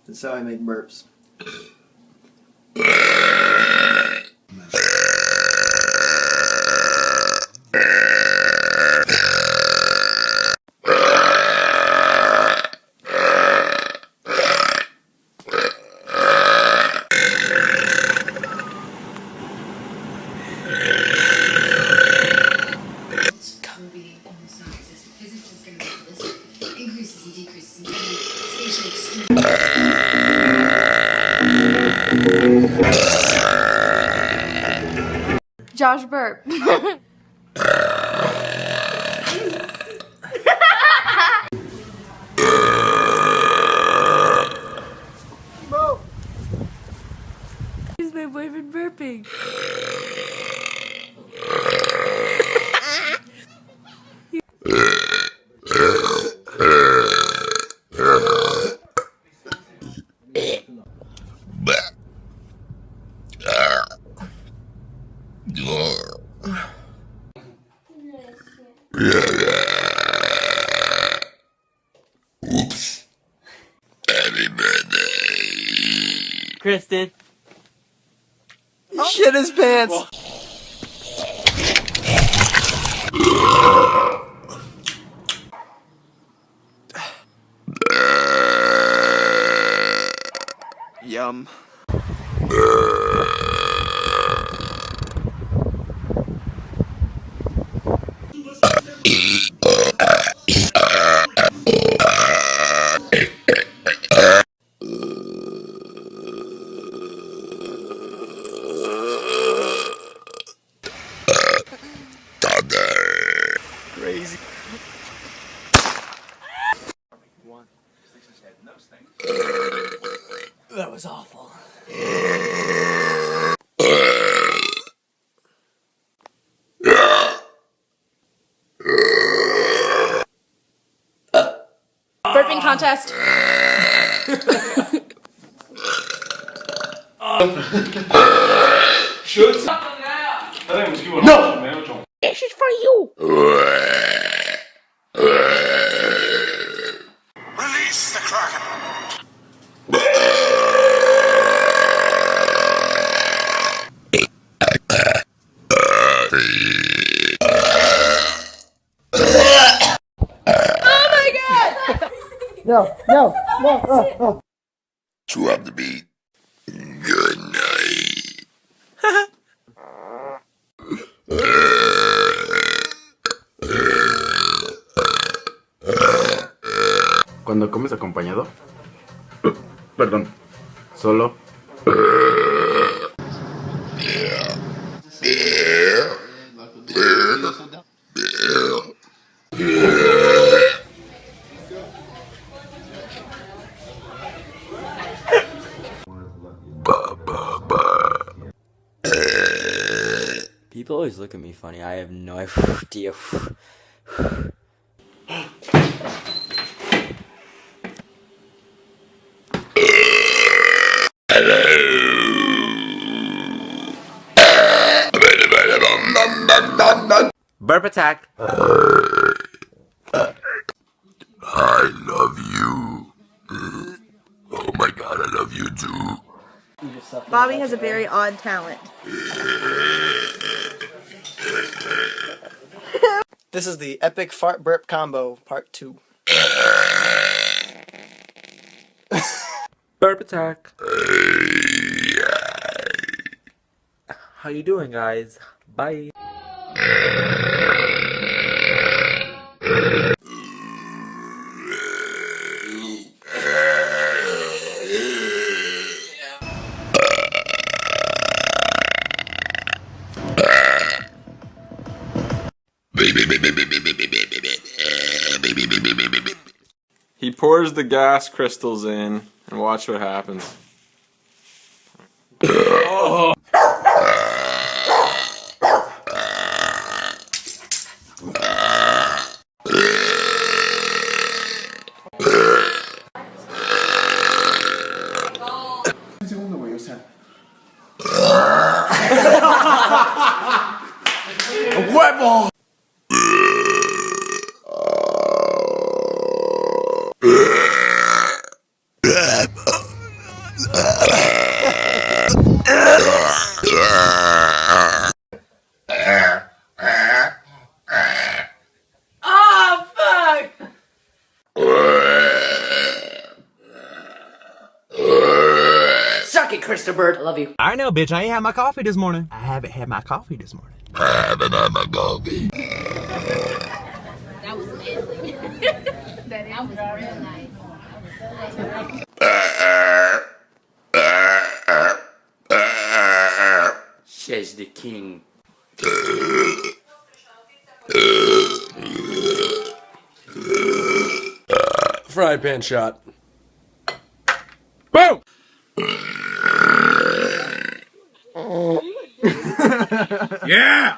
That's how I make burps. Josh burp. He's my boyfriend burping. Oops. Happy birthday. Kristen. He shit his pants. Yum. Crazy. That was awful. Burping contest. No! This is for you. Release the Kraken. Oh my god! No. Drop the beat. Good night. Cuando comes acompañado, perdón, solo. People always look at me funny. I have no idea. Burp attack. I love you. Oh my god, I love you too. Bobby has a very odd talent. This is the epic fart burp combo, part 2. Burp attack. How you doing, guys? Bye. He pours the gas crystals in, and watch what happens. Oh. ¡Huevo! Suck it, Christopher. I love you. I know, bitch. I ain't had my coffee this morning. I haven't had my coffee this morning. I haven't had my coffee. That was amazing. that was real nice. Says the king. Frying pan shot. Boom! Yeah!